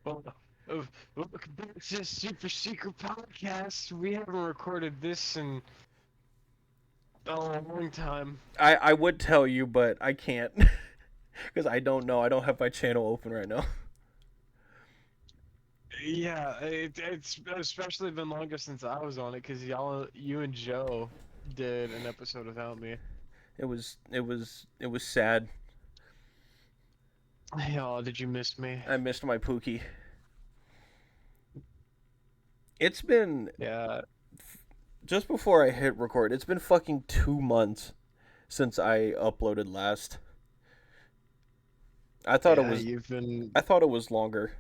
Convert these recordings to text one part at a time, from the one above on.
Well, welcome back to the Super Secret Podcast. We haven't recorded this in a long time. I would tell you, but I can't because I don't know. I don't have my channel open right now. Yeah, it's especially been longer since I was on it because you and Joe did an episode without me. It was sad. Oh, did you miss me? I missed my Pookie. It's been Yeah, just before I hit record. It's been fucking 2 months since I uploaded last. I thought it yeah, was you've been. I thought it was longer.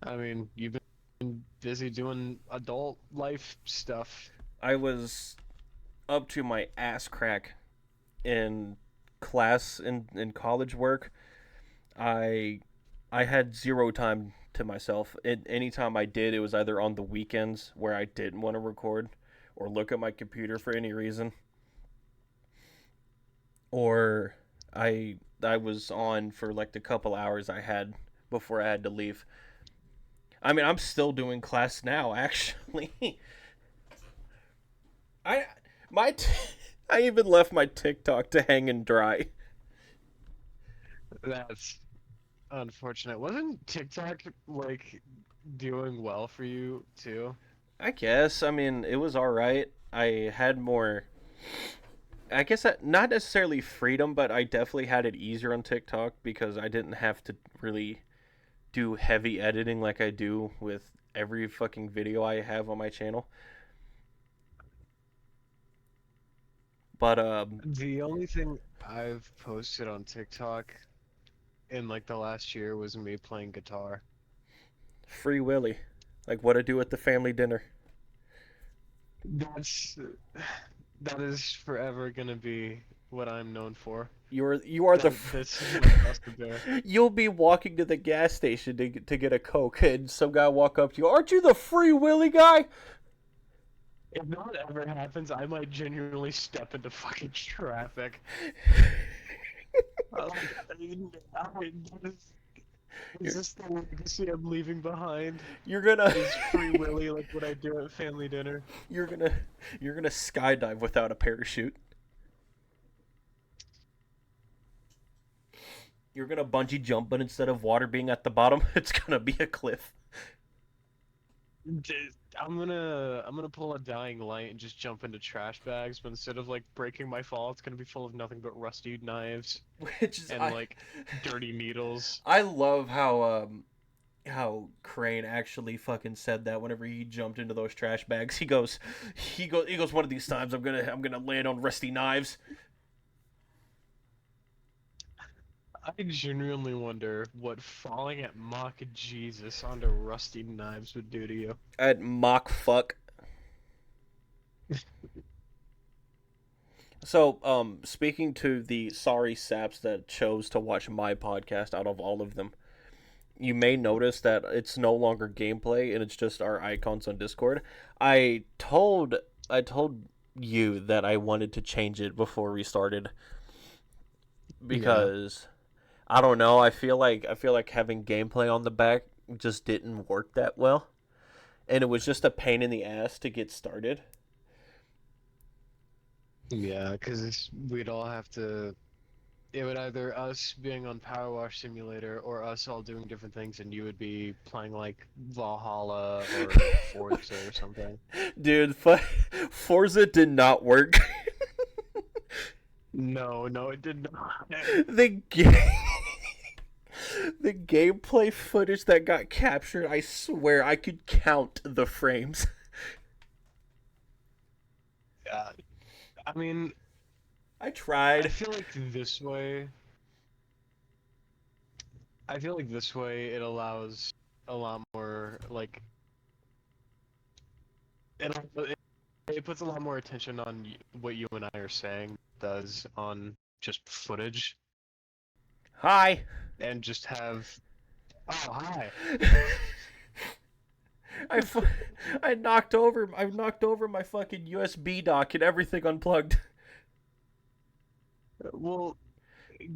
I mean, you've been busy doing adult life stuff. I was up to my ass crack in class in college work. I I had zero time to myself. Anytime I did, it was either on the weekends where I didn't want to record or look at my computer for any reason, or I was on for like the couple hours I had before I had to leave. I mean, I'm still doing class now, actually. I my t- I even left my TikTok to hang and dry. That's unfortunate. Wasn't TikTok like doing well for you too? I guess. I mean, it was all right. I had more. I guess that not necessarily freedom, but I definitely had it easier on TikTok because I didn't have to really do heavy editing like I do with every fucking video I have on my channel. But The only thing I've posted on TikTok in like the last year was me playing guitar. Free Willy, like what I do at the family dinner. That's that is forever gonna be what I'm known for. You are the This is my cross to bear. you'll be walking to the gas station to get a Coke, and some guy walk up to you. Aren't you the Free Willy guy? If that ever happens, I might genuinely step into fucking traffic. Like, is You're this the legacy I'm leaving behind? you're gonna Is Free Willy like what I do at family dinner? you're gonna you're gonna skydive without a parachute. You're gonna bungee jump, but instead of water being at the bottom, it's gonna be a cliff. D- I'm gonna pull a dying light and just jump into trash bags, but instead of like breaking my fall, it's gonna be full of nothing but rusty knives Which is and like dirty needles. I love how Crane actually fucking said that whenever he jumped into those trash bags. He goes one of these times I'm gonna land on rusty knives. I genuinely wonder what falling at mock Jesus onto rusty knives would do to you. At mock fuck. So, speaking to the sorry saps that chose to watch my podcast out of all of them, you may notice that it's no longer gameplay and it's just our icons on Discord. I told you that I wanted to change it before we started Yeah. because I don't know, I feel like having gameplay on the back just didn't work that well, and it was just a pain in the ass to get started. Yeah, because we'd all have to. It would either us being on Power Wash Simulator or us all doing different things, and you would be playing like Valhalla or Forza or something. Dude, Forza did not work. No, no, it did not. the ga- the gameplay footage that got captured, I swear I could count the frames. Yeah, I mean, I I tried. feel like this way. I feel like this way it allows a lot more like it. It puts a lot more attention on what you and I are saying does on just footage Hi. and just have. Oh, hi. I, fu- I knocked over my fucking USB dock and everything unplugged. Well,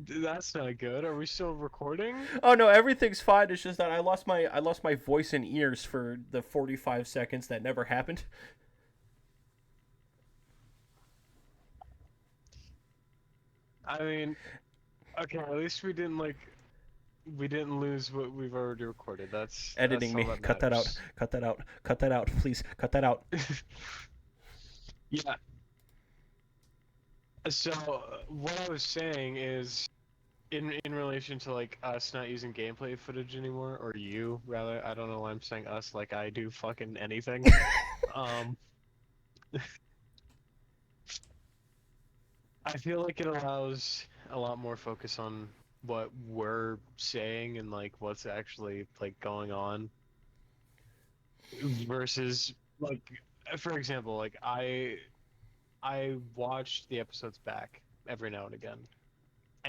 That's not good. Are we still recording? Oh no, everything's fine. It's just that I lost my voice and ears for the 45 seconds that never happened. I mean, okay, at least we didn't lose what we've already recorded. That's Editing all me. that Cut that out. matters. Cut that out. Cut that out. Please cut that out. Yeah. So what I was saying is in relation to like us not using gameplay footage anymore, or you rather, I don't know why I'm saying us like I do fucking anything. Um, I feel like it allows a lot more focus on what we're saying and like what's actually like going on versus like for example, like I watched the episodes back every now and again.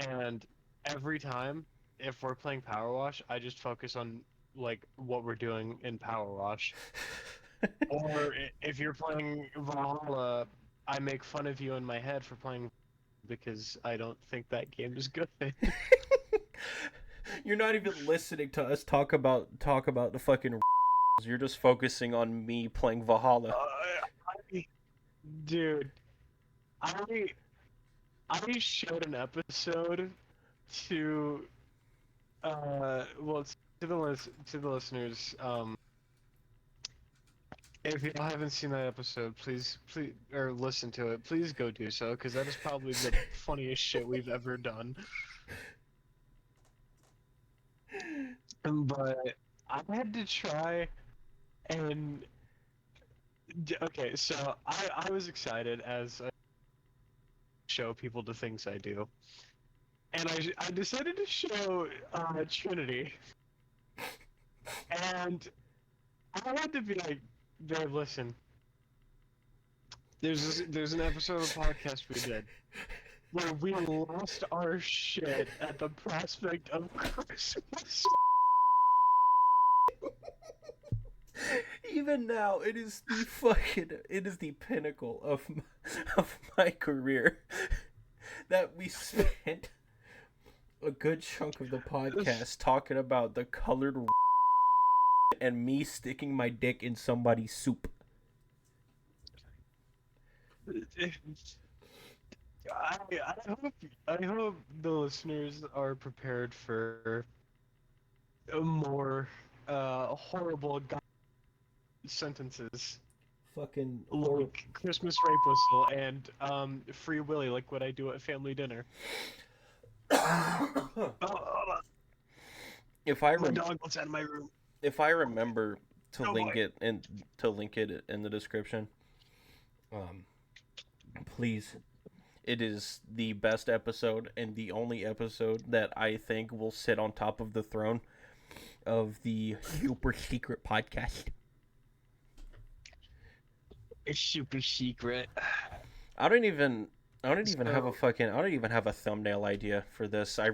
And every time, if we're playing Power Wash, I just focus on like what we're doing in Power Wash. Or if you're playing Valhalla, I make fun of you in my head for playing because I don't think that game is good. You're not even listening to us talk about the fucking. You're just focusing on me playing Valhalla. I, dude, I I showed an episode to well to the listeners. If you haven't seen that episode, please, or listen to it, please go do so, because that is probably the funniest shit we've ever done. But I had to try and okay, so I was excited as I show people the things I do, and I decided to show Trinity, and I had to be like, babe, listen. There's an episode of the podcast we did where we lost our shit at the prospect of Christmas. Even now, it is the pinnacle of my career that we spent a good chunk of the podcast talking about the colored and me sticking my dick in somebody's soup. I hope the listeners are prepared for a more horrible sentences Fucking horrible. like Christmas rape whistle and Free Willy, like what I do at family dinner. Oh, if I my rem- dog wants out of my room. if I remember to Oh link boy. it in the description, um, please. It is the best episode and the only episode that I think will sit on top of the throne of the super secret podcast. It's super secret. I don't even I don't even have a So, fucking I don't even have a thumbnail idea for this. I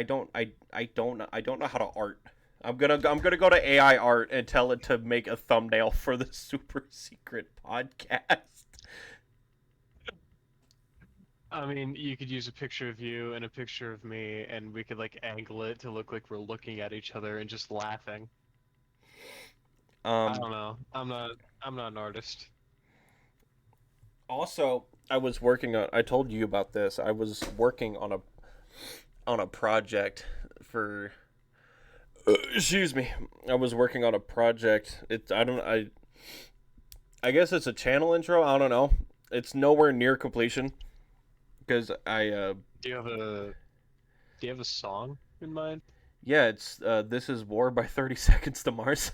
don't know how to art. I'm gonna go to AI art and tell it to make a thumbnail for the super secret podcast. I mean, you could use a picture of you and a picture of me, and we could like angle it to look like we're looking at each other and just laughing. I Um don't know. I'm not an artist. Also, I told you about this. I was working on a project for excuse me. I was working on a project. I guess it's a channel intro. I don't know. It's nowhere near completion because Do you have a Do you have a song in mind? yeah, it's This Is War by 30 Seconds to Mars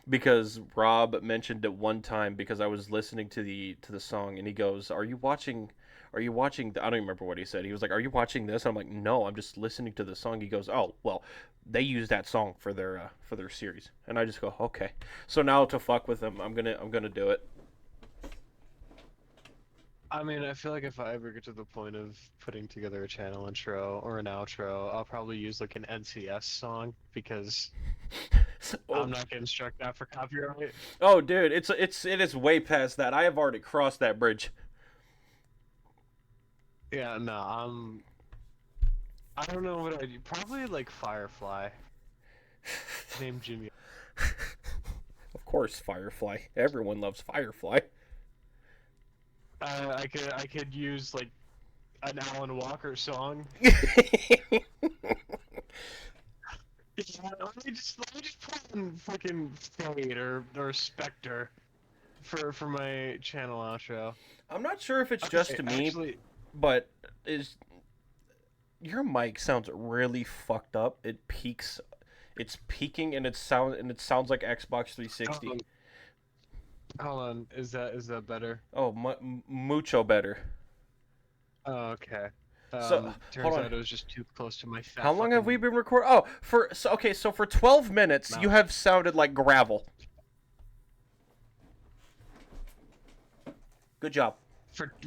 because Rob mentioned it one time because I was listening to the song and he goes, "Are you watching I don't remember what he said. He was like, "Are you watching this?" I'm like, "No, I'm just listening to the song." He goes, "Oh, well, they use that song for their series." And I just go, "Okay." So now to fuck with them, I'm going to do it. I mean, I feel like if I ever get to the point of putting together a channel intro or an outro, I'll probably use like an NCS song because Oh, I'm not getting struck down for copyright. oh, dude, it is way past that. I have already crossed that bridge. Yeah, no, I don't know what I do. Probably like Firefly, named Jimmy. Of course, Firefly. Everyone loves Firefly. I could use like an Alan Walker song. Yeah, let me just put on fucking Fade or Spectre for my channel outro. I'm not sure if it's Okay, just me, actually, but is your mic sounds really fucked up. It peaks. It's peaking and it sounds like Xbox hold 360. on, hold on. Is that better? Oh, mucho better. Oh, okay. So, hold Turns on. out it was just too close to my How fat long have we fucking been recording? Oh, so for 12 minutes you mouth. have sounded like gravel. Good job.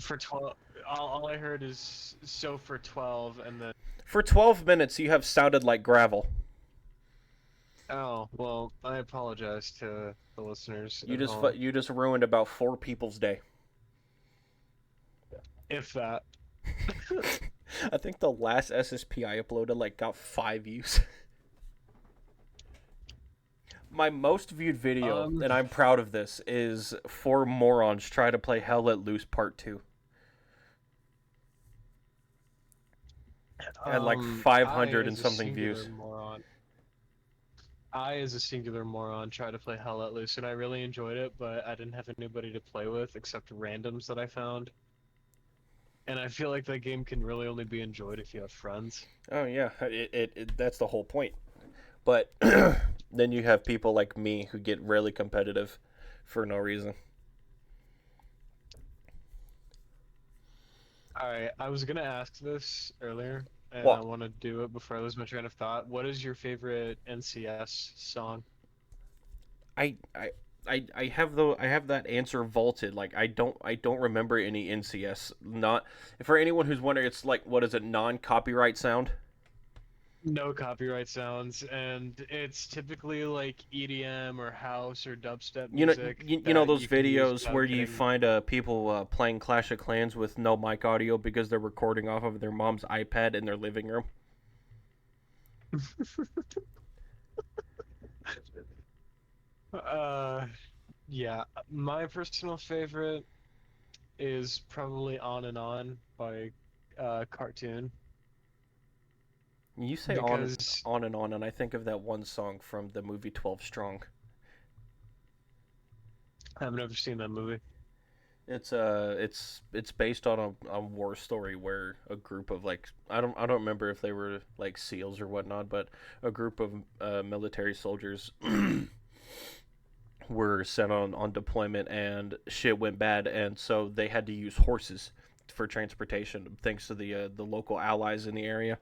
For 12, all I heard is so for 12, and then For 12 minutes you have sounded like gravel. oh well, I apologize to the listeners You at just home. you just ruined about 4 people's day. If that. I think the last SSP I uploaded like got 5 views. My most viewed video, Um, and I'm proud of this, is four morons try to play Hell Let Loose Part 2. Had like I 500 and as a something singular views. moron, I as a singular moron tried to play Hell Let Loose, and I really enjoyed it, but I didn't have anybody to play with except randoms that I found. And I feel like that game can really only be enjoyed if you have friends. Oh yeah, that's the whole point. But then you have people like me who get really competitive for no reason. Alright, I was gonna ask this earlier, and I Well, want to do it before I lose my train of thought. What is your favorite NCS song? I I I have that answer vaulted. Like I don't remember any NCS. Not for anyone who's wondering, it's like what is it, non copyright sound? No copyright sounds, and it's typically like EDM or house or dubstep music You know that those you can use videos where without you getting. find people playing Clash of Clans with no mic audio because they're recording off of their mom's iPad in their living room. Uh, yeah, my personal favorite is probably On and On by Cartoon You say because on and on, and I think of that one song from the movie 12 Strong. I've never seen that movie. It's based on a war story where a group of like I don't remember if they were like SEALs or whatnot, but a group of military soldiers were sent on deployment and shit went bad, and so they had to use horses for transportation thanks to the local allies in the area.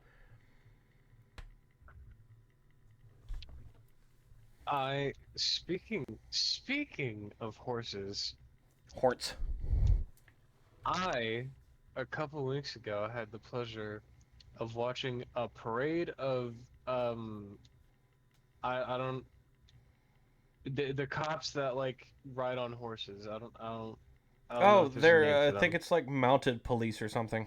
I speaking of horses, Horns. I a couple weeks ago had the pleasure of watching a parade of um I don't the cops that like ride on horses. I don't know Oh, if there's a name they're I for think them. it's like mounted police or something.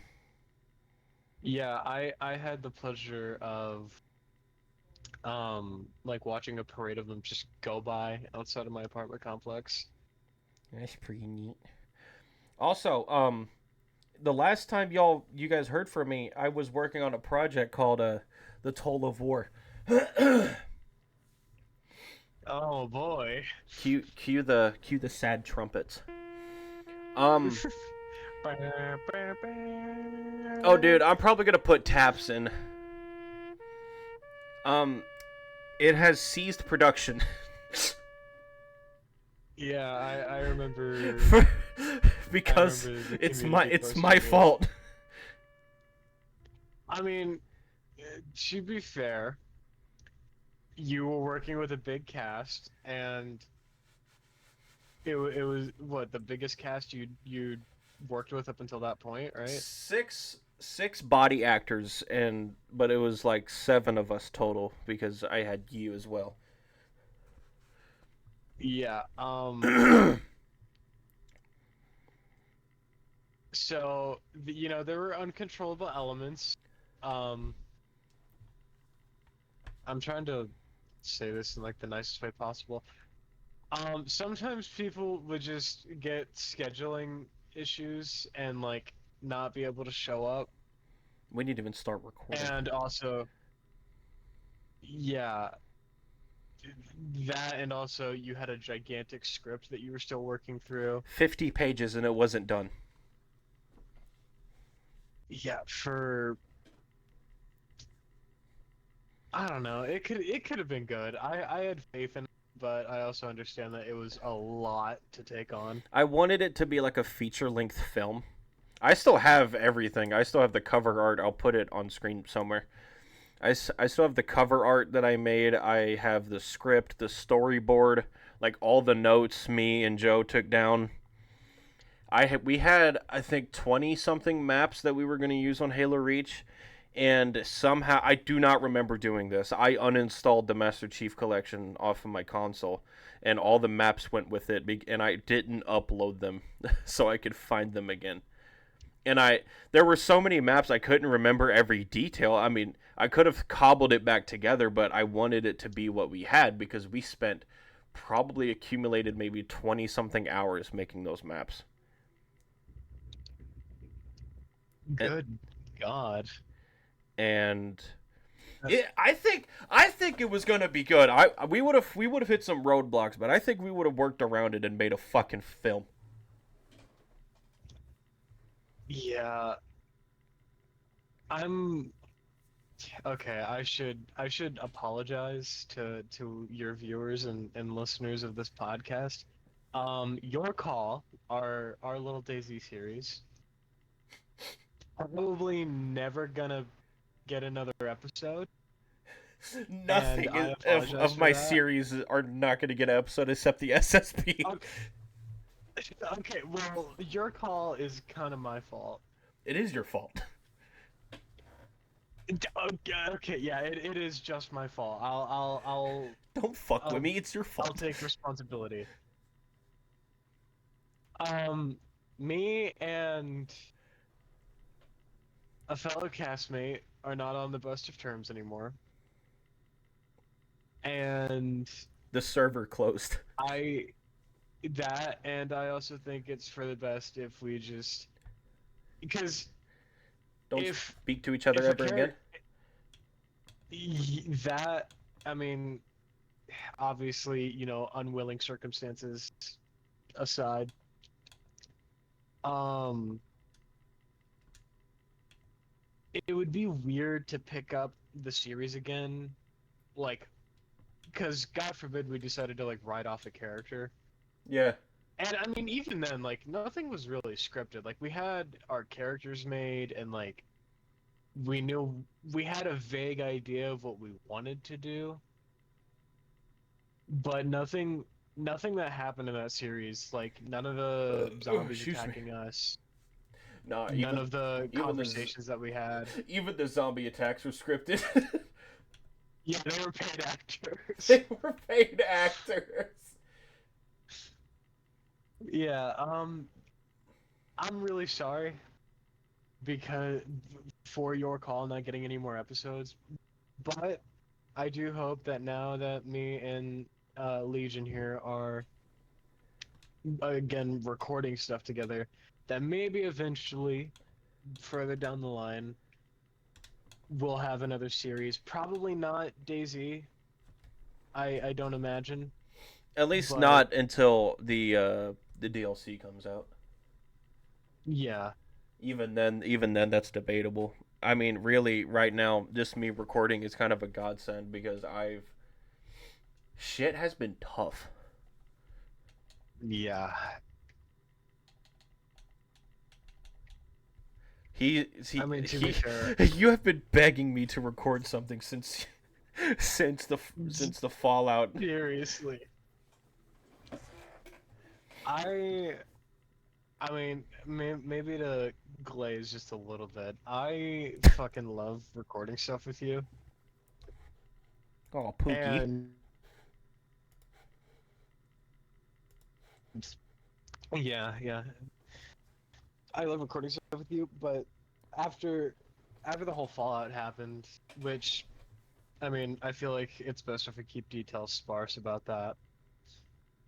Yeah, I had the pleasure of like watching a parade of them just go by outside of my apartment complex. That's pretty neat. Also, the last time you guys heard from me, I was working on a project called The Toll of War. Oh boy. Cue the sad trumpets. Um oh dude, I'm probably gonna put taps in. Um it has ceased production. Yeah, I remember For, I because remember the community it's my posting it. fault. I mean, to be fair, you were working with a big cast, and it was what the biggest cast you worked with up until that point, right? Six body actors, and but it was like seven of us total because I had you as well. Yeah. So, there were uncontrollable elements. Um, I'm trying to say this in like the nicest way possible. Sometimes people would just get scheduling issues and like not be able to show up. We need to even start recording. And also, yeah, that and also you had a gigantic script that you were still working through. 50 pages and it wasn't done. Yeah, for I don't know. It could have been good. I had faith in it, but I also understand that it was a lot to take on. I wanted it to be like a feature length film. I still have everything. I still have the cover art. I'll put it on screen somewhere. I still have the cover art that I made. I have the script, the storyboard, like all the notes me and Joe took down. We had I think 20 something maps that we were going to use on Halo Reach, and somehow I do not remember doing this. I uninstalled the Master Chief Collection off of my console, and all the maps went with it, and I didn't upload them so I could find them again. And there were so many maps I couldn't remember every detail. I mean, I could have cobbled it back together, but I wanted it to be what we had because we spent probably accumulated maybe 20 something hours making those maps. And, Good God. and I think it was gonna be good. We would have hit some roadblocks, but I think we would have worked around it and made a fucking film. Yeah, I'm okay. I should apologize to your viewers and listeners of this podcast. Your call, our little Daisy series, probably never gonna get another episode, and Nothing I apologize of for my that. series are not gonna get an episode except the SSP. Okay, okay. Well, your call is kind of my fault. It is your fault. Okay, okay, yeah, it is just my fault. Don't fuck with I'll me. It's your I'll fault. take responsibility. Um, Me and a fellow castmate are not on the best of terms anymore, and The server closed. I and I also think it's for the best if we just because Don't if speak to each other if a ever again. character that I mean, obviously, unwilling circumstances aside, um, it would be weird to pick up the series again, like, because God forbid we decided to like write off a character. Yeah. And I mean, even then, like, nothing was really scripted. Like, we had our characters made, and like, we knew we had a vague idea of what we wanted to do, but nothing that happened in that series, like, none of the zombies Excuse me. attacking us, Nah, none of the even conversations that we had. even the zombie attacks were scripted. Yeah, they were paid actors. They were paid actors. Yeah, I'm really sorry because for your call not getting any more episodes, but I do hope that now that me and Legion here are again recording stuff together, that maybe eventually further down the line we'll have another series. Probably not DayZ. I don't imagine, At least but not until the DLC comes out. yeah, Even then, that's debatable. I mean, really, right now, just me recording is kind of a godsend because shit has been tough. yeah. I mean, to be fair, You have been begging me to record something since the Fallout. seriously, I I mean, maybe to glaze just a little bit. I fucking love recording stuff with you, Oh, Pookie. and yeah, yeah. I love recording stuff with you, but after after the whole Fallout happened, which I mean, I feel like it's best if we keep details sparse about that.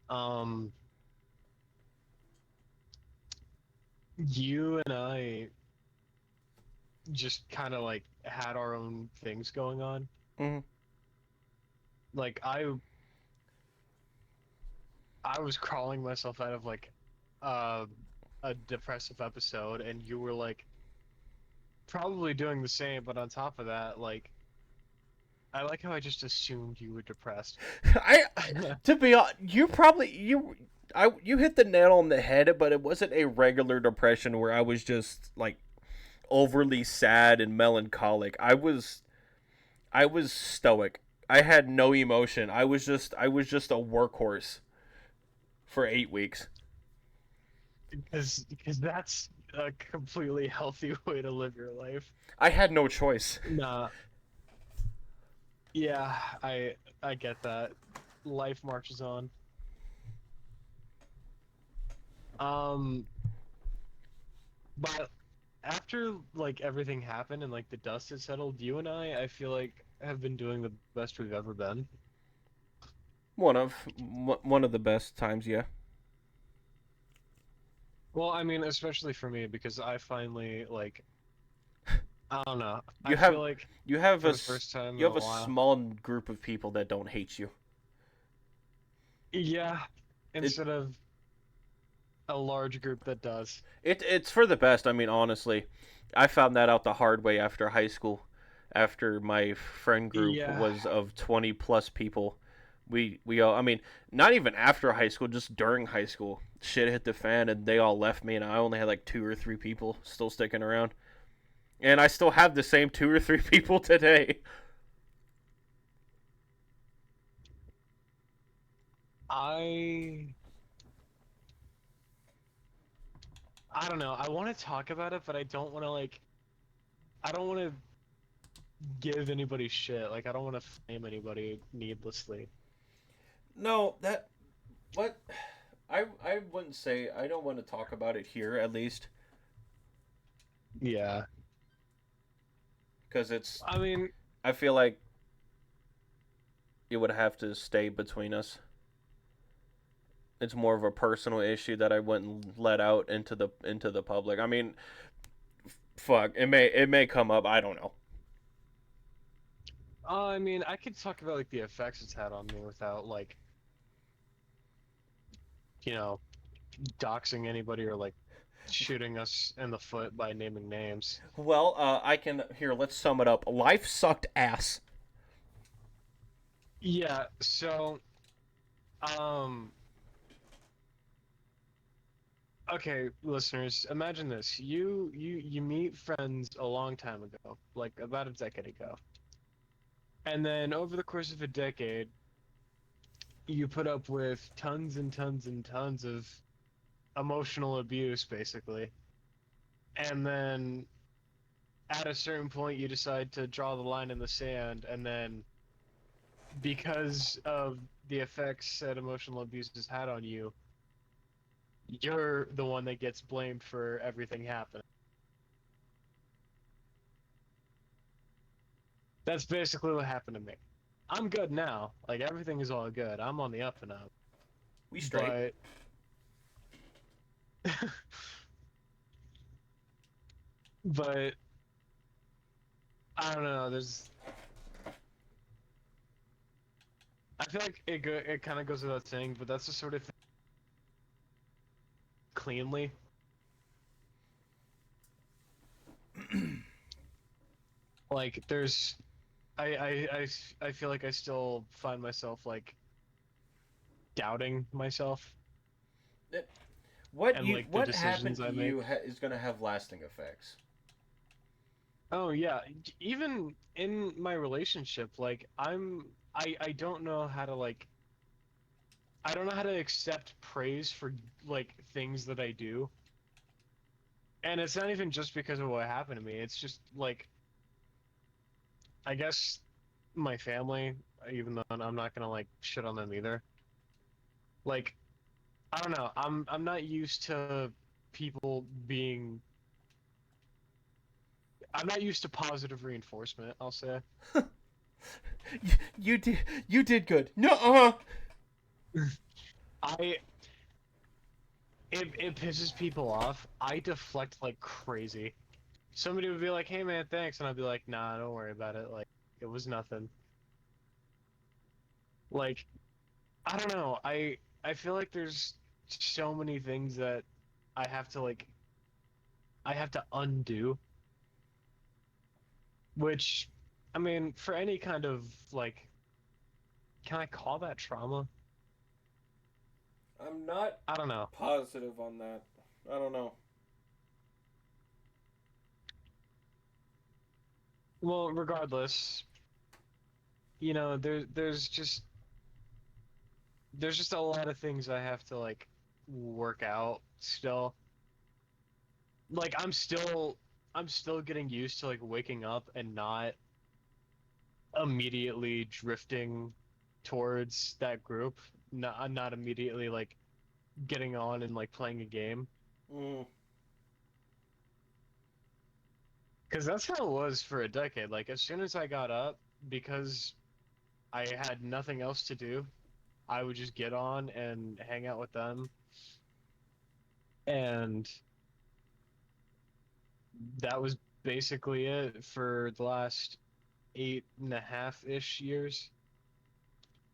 Um, you and I just kind of like had our own things going on. Hmm. Like I was crawling myself out of like uh, a depressive episode, and you were like probably doing the same, but on top of that, like I like how I just assumed you were depressed. I, to be honest, you hit the nail on the head, but it wasn't a regular depression where I was just like overly sad and melancholic. I was stoic. I had no emotion. I was just a workhorse for 8 weeks. Because that's a completely healthy way to live your life. I had no choice. Nah, yeah, I get that. Life marches on. Um, but after like everything happened and like the dust had settled, you and I feel like have been doing the best we've ever been. One of the best times, yeah. Well, I mean, especially for me because I finally like I don't know. You I feel have like you have for a the first time you in have a a while. small group of people that don't hate you. Yeah, It instead of a large group that does. it's for the best. I mean, honestly, I found that out the hard way after high school. After my friend group Yeah. was of 20 plus people, we all, I mean, not even after high school, just during high school, shit hit the fan and they all left me, and I only had like 2 or 3 people still sticking around, and I still have the same 2 or 3 people today. I I don't know. I want to talk about it, but I don't want to like I don't want to give anybody shit. Like I don't want to flame anybody needlessly. No, that what I wouldn't say. I don't want to talk about it here, at least, Yeah. because it's. I mean, I feel like it would have to stay between us. It's more of a personal issue that I wouldn't let out into the public. I mean, fuck, it may come up. I don't know. I mean, I could talk about like the effects it's had on me without like, you know, doxing anybody or like shooting us in the foot by naming names. Well, I can here. Let's sum it up. Life sucked ass. Yeah, so um okay, listeners, imagine this. You meet friends a long time ago, like about a decade ago. And then over the course of a decade, you put up with tons and tons and tons of emotional abuse, basically. And then at a certain point, you decide to draw the line in the sand. And then because of the effects that emotional abuse has had on you, you're the one that gets blamed for everything happening. That's basically what happened to me. I'm good now. Like everything is all good. I'm on the up and up. We straight. But but I don't know. I feel like it kind of goes without saying, but that's the sort of thing cleanly. Like there's I feel like I still find myself like doubting myself What and you like the what happened decisions to I you make. is gonna have lasting effects. Oh yeah, even in my relationship, like I don't know how to like I don't know how to accept praise for like things that I do. And it's not even just because of what happened to me. It's just like I guess my family, even though I'm not gonna like shit on them either. Like I don't know. I'm not used to people being. I'm not used to positive reinforcement, I'll say. You did good. No. I it pisses people off. I deflect like crazy. Somebody would be like, "Hey man, thanks," and I'd be like, "Nah, don't worry about it. Like, it was nothing." Like, I don't know. I feel like there's so many things that I have to like I have to undo, which I mean, for any kind of like, can I call that trauma? I'm not I don't know. positive on that. I don't know. Well, regardless, there's just a lot of things I have to like work out still. Like I'm still getting used to like waking up and not immediately drifting towards that group. I'm not immediately like getting on and like playing a game. Mm. Because that's how it was for a decade. Like as soon as I got up, because I had nothing else to do, I would just get on and hang out with them. And that was basically it for the last 8.5-ish years.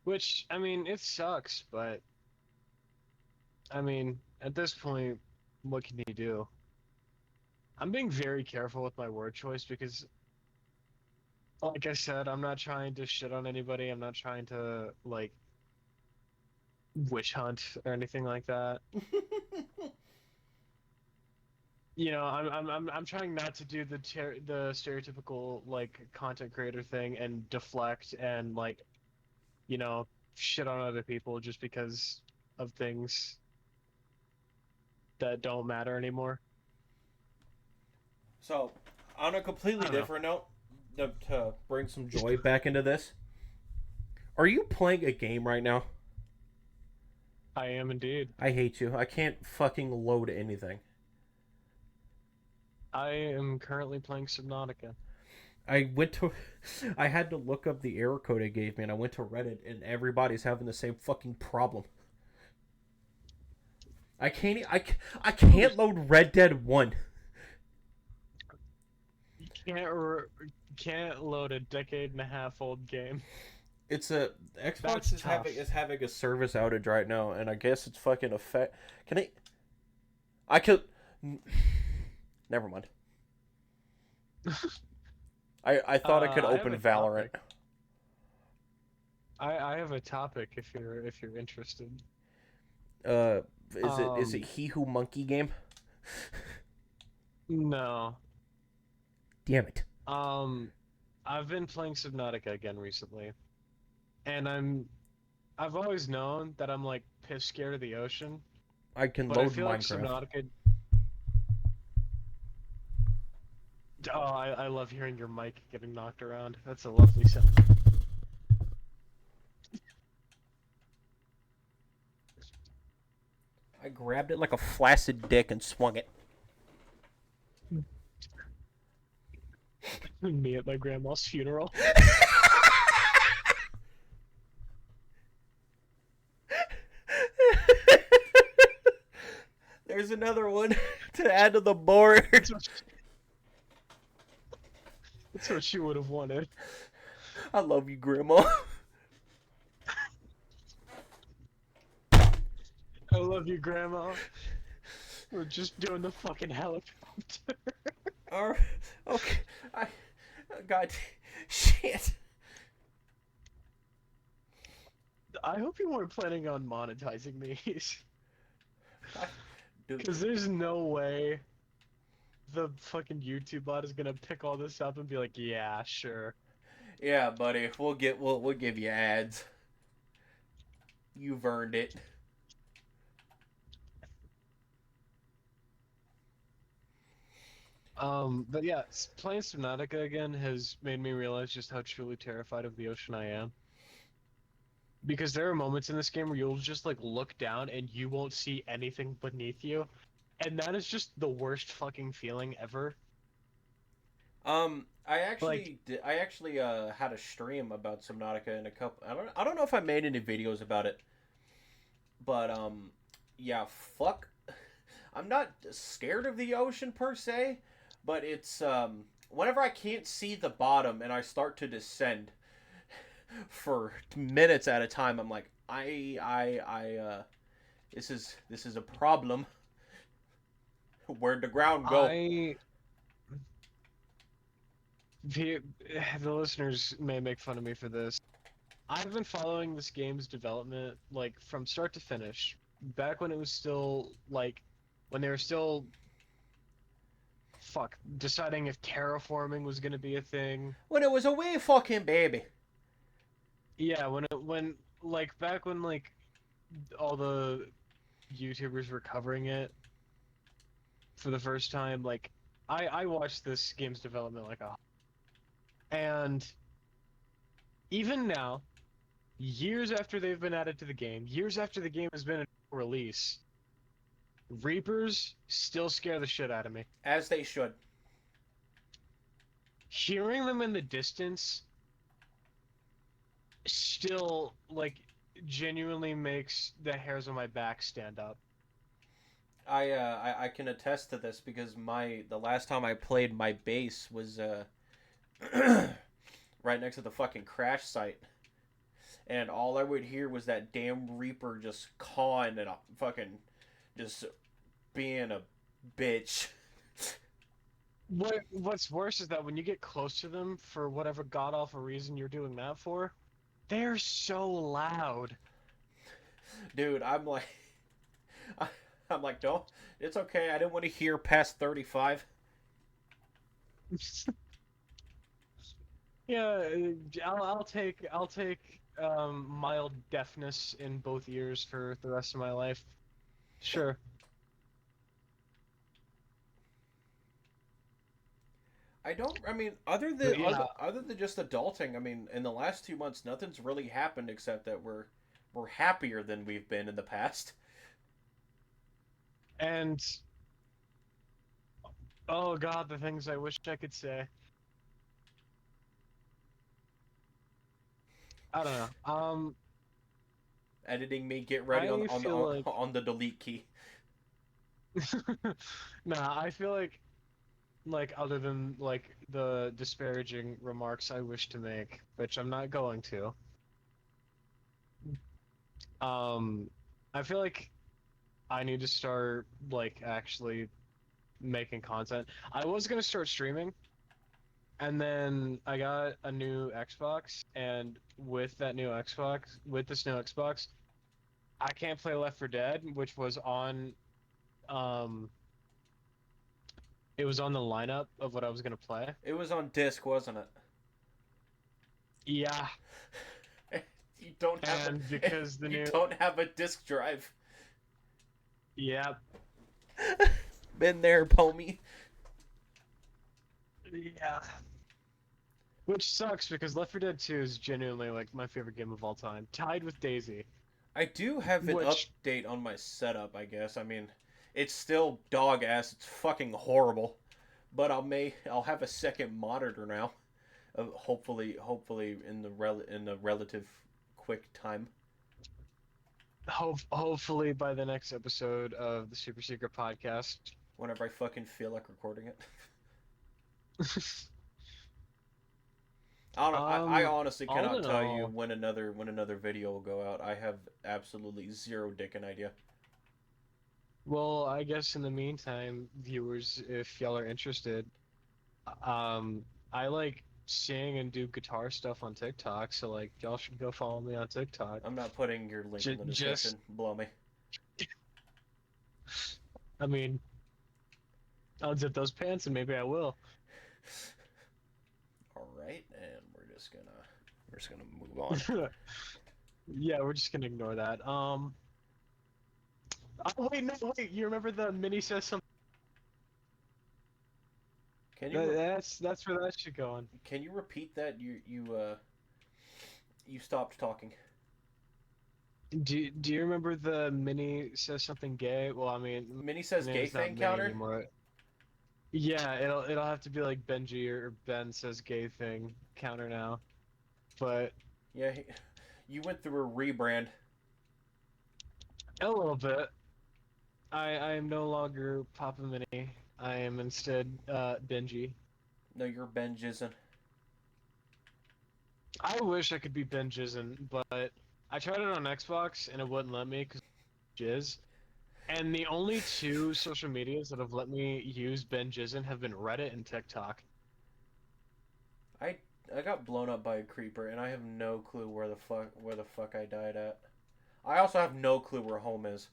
Which, I mean, it sucks, but I mean, at this point, what can you do? I'm being very careful with my word choice because, like I said, I'm not trying to shit on anybody. I'm not trying to, like, witch hunt or anything like that. I'm trying not to do the stereotypical like content creator thing and deflect and like you know shit on other people just because of things that don't matter anymore. So, on a I completely don't know. different note, to bring some joy back into this, are you playing a game right now? I am indeed. I hate you. I can't fucking load anything. I am currently playing Subnautica. I went to, I had to look up the error code it gave me, and I went to Reddit, and everybody's having the same fucking problem. I can't. I can't load Red Dead 1. You can't load a decade and a half old game. It's a Xbox That's is having tough. a service outage right now, and I guess it's fucking affect. Can I? I could. Never mind. I thought I could I have open a Valorant. topic. I have a topic if you're interested. Uh, is it Um, He Who Monkey game? no. Damn it! Um, I've been playing Subnautica again recently, and I've always known that I'm like piss scared of the ocean, I can but I load feel like Minecraft. Subnautica. Oh, I love hearing your mic getting knocked around. That's a lovely sound. I grabbed it like a flaccid dick and swung it. Me at my grandma's funeral. There's another one to add to the board. That's what she would have wanted. I love you, Grandma. I love you, Grandma. We're just doing the fucking helicopter. Or, okay, I, God, shit. I hope you weren't planning on monetizing these. I, dude, Because there's no way the fucking YouTube bot is gonna pick all this up and be like, yeah, sure. yeah, buddy, we'll give you ads. You've earned it. But yeah, playing Subnautica again has made me realize just how truly terrified of the ocean I am. Because there are moments in this game where you'll just like look down and you won't see anything beneath you, and that is just the worst fucking feeling ever. Like, I actually had a stream about Subnautica in a couple. I don't know if I made any videos about it, but yeah, fuck. I'm not scared of the ocean per se, but it's whenever I can't see the bottom and I start to descend for minutes at a time, I'm like, this is a problem. Where'd the ground go? I the the listeners may make fun of me for this. I've been following this game's development like from start to finish, back when it was still like when they were still deciding if terraforming was going to be a thing. When it was a wee fucking baby. Yeah, when like back when like all the YouTubers were covering it for the first time, like I watched this game's development like a and even now, years after they've been added to the game, years after the game has been in release, Reapers still scare the shit out of me. As they should. Hearing them in the distance still like genuinely makes the hairs on my back stand up. I can attest to this because the last time I played my base was right next to the fucking crash site, and all I would hear was that damn Reaper just cawing and a fucking just being a bitch. What's worse is that when you get close to them for whatever god awful reason you're doing that for, they're so loud. Dude, I'm like, no, it's okay. I didn't want to hear past 35. Yeah, I'll take mild deafness in both ears for the rest of my life. Sure. I don't. I mean, But yeah, other than just adulting. I mean, in the last 2 months, nothing's really happened except that we're happier than we've been in the past. and oh god, the things I wish I could say. I don't know. Editing me, get ready I feel like on the delete key. nah, I feel like other than like the disparaging remarks I wish to make, which I'm not going to. Um, I feel like I need to start like actually making content. I was gonna start streaming, and then I got a new Xbox, and with this new Xbox, I can't play Left 4 Dead, which was on um it was on the lineup of what I was gonna play. It was on disc, wasn't Yeah, it? You don't have and a because the you new don't have a disc drive. yeah, Been there, Pomey. yeah. Which sucks because Left 4 Dead 2 is genuinely like my favorite game of all time, tied with Daisy. I do have an Which update on my setup. I guess. I mean, it's still dog ass. It's fucking horrible. But I'll have a second monitor now. Hopefully in the relative quick time. hopefully by the next episode of the Super Secret Podcast. Whenever I fucking feel like recording it. I honestly All cannot in tell you all, when another video will go out. I have absolutely zero dickin' idea. well, I guess in the meantime, viewers, if y'all are interested, um, I like sing and do guitar stuff on TikTok, so like y'all should go follow me on TikTok. I'm not putting your link in the Just, description. Blow me. I mean, I'll zip those pants and maybe I will. All right, and we're just gonna move on. Yeah, we're just gonna ignore that. Oh, wait, no, wait. You remember the mini says something? Can you That's where that should go on. can you repeat that? You stopped talking. Do you remember the mini says something gay? Well, I mean, Minnie my says name gay is not thing Minnie counter. anymore. Yeah, it'll have to be like Benji or Ben says gay thing counter now. But Yeah, you went through a rebrand. a little bit. I am no longer Papa Mini. I am instead Benji. No, you're Ben Jizzin. I wish I could be Ben Jizzin, but I tried it on Xbox and it wouldn't let me because Jizz. And the only two social medias that have let me use Ben Jizzin have been Reddit and TikTok. I I got blown up by a creeper, and I have no clue where the fuck I died at. I also have no clue where home is.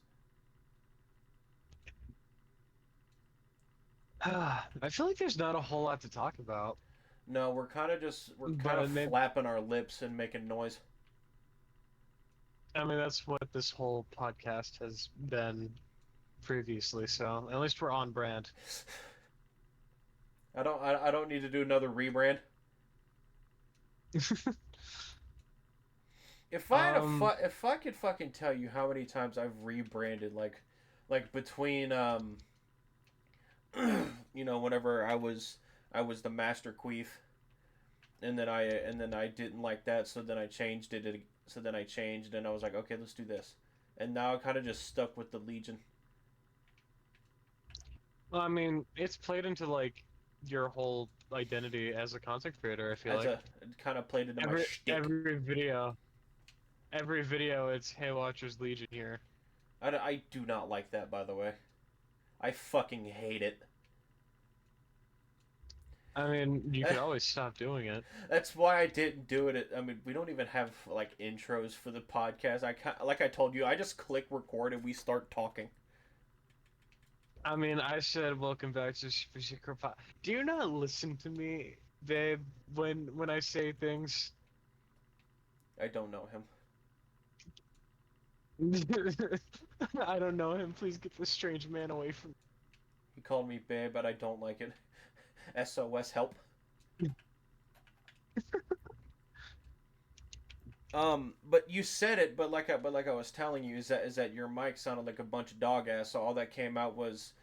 I feel like there's not a whole lot to talk about, No, we're kind of but maybe, flapping our lips and making noise. I mean, that's what this whole podcast has been previously, so at least we're on brand. I don't need to do another rebrand. Um, If I could fucking tell you how many times I've rebranded, like between whenever I was the master queef, and then I didn't like that, so then I changed it. So then I changed, and I was like, okay, let's do this, and now I kind of just stuck with the Legion. well, I mean, it's played into like your whole identity as a content creator, I feel As like. a It kind of played into my Every shtick. every video, every video, it's Hey Watchers Legion here. I do not like that, by the way. I fucking hate it. I mean, you could always stop doing it. That's why I didn't do it. I mean, we don't even have like intros for the podcast. Like I told you, I just click record and we start talking. I mean, I said welcome back to Secret Pod. Do you not listen to me, babe, when I say things? I don't know him. I don't know him. Please get this strange man away from He called me babe, but I don't like it. SOS help. But you said it, but like I was telling you, is that your mic sounded like a bunch of dog ass. So all that came out was.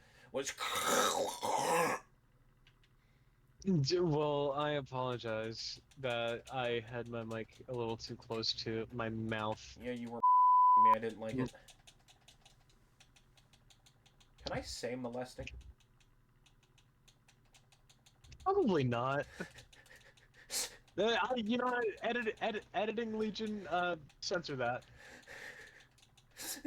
Well, I apologize that I had my mic a little too close to my mouth. Yeah, you were me. I didn't like it. Can I say molesting? Probably not. You know what? Editing Legion, censor that. It's